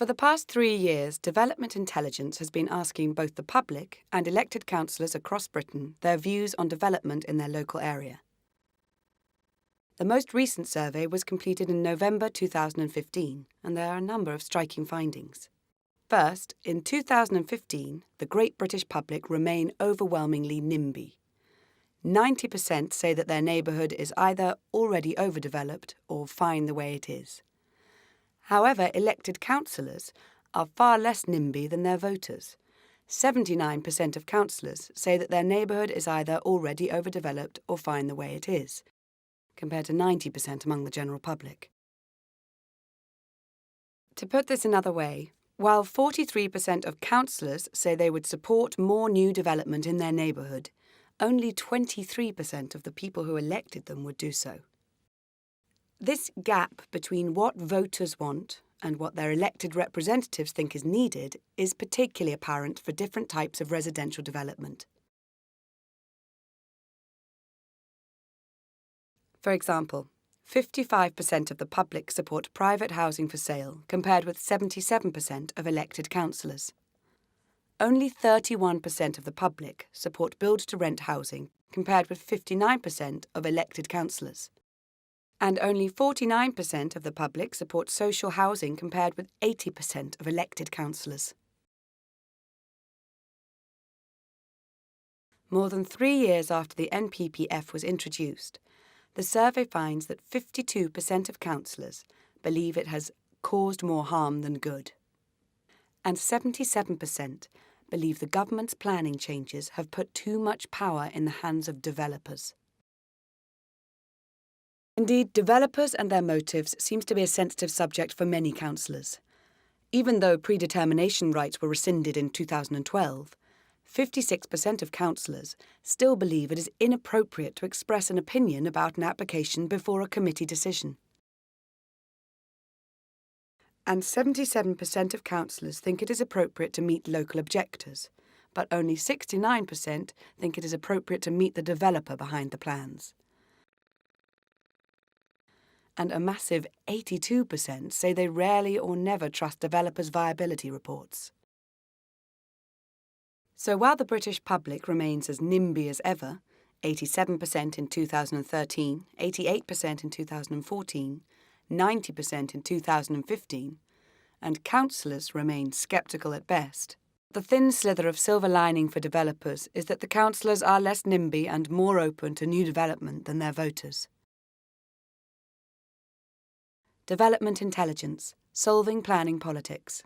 For the past 3 years, Development Intelligence has been asking both the public and elected councillors across Britain their views on development in their local area. The most recent survey was completed in November 2015, and there are a number of striking findings. First, in 2015, the great British public remain overwhelmingly NIMBY. 90% say that their neighbourhood is either already overdeveloped or fine the way it is. However, elected councillors are far less NIMBY than their voters. 79% of councillors say that their neighbourhood is either already overdeveloped or fine the way it is, compared to 90% among the general public. To put this another way, while 43% of councillors say they would support more new development in their neighbourhood, only 23% of the people who elected them would do so. This gap between what voters want and what their elected representatives think is needed is particularly apparent for different types of residential development. For example, 55% of the public support private housing for sale, compared with 77% of elected councillors. Only 31% of the public support build-to-rent housing, compared with 59% of elected councillors. And only 49% of the public support social housing, compared with 80% of elected councillors. More than 3 years after the NPPF was introduced, the survey finds that 52% of councillors believe it has caused more harm than good. And 77% believe the government's planning changes have put too much power in the hands of developers. Indeed, developers and their motives seems to be a sensitive subject for many councillors. Even though predetermination rights were rescinded in 2012, 56% of councillors still believe it is inappropriate to express an opinion about an application before a committee decision. And 77% of councillors think it is appropriate to meet local objectors, but only 69% think it is appropriate to meet the developer behind the plans. And a massive 82% say they rarely or never trust developers' viability reports. So while the British public remains as NIMBY as ever, 87% in 2013, 88% in 2014, 90% in 2015, and councillors remain sceptical at best, the thin slither of silver lining for developers is that the councillors are less NIMBY and more open to new development than their voters. Development Intelligence, Solving Planning Politics.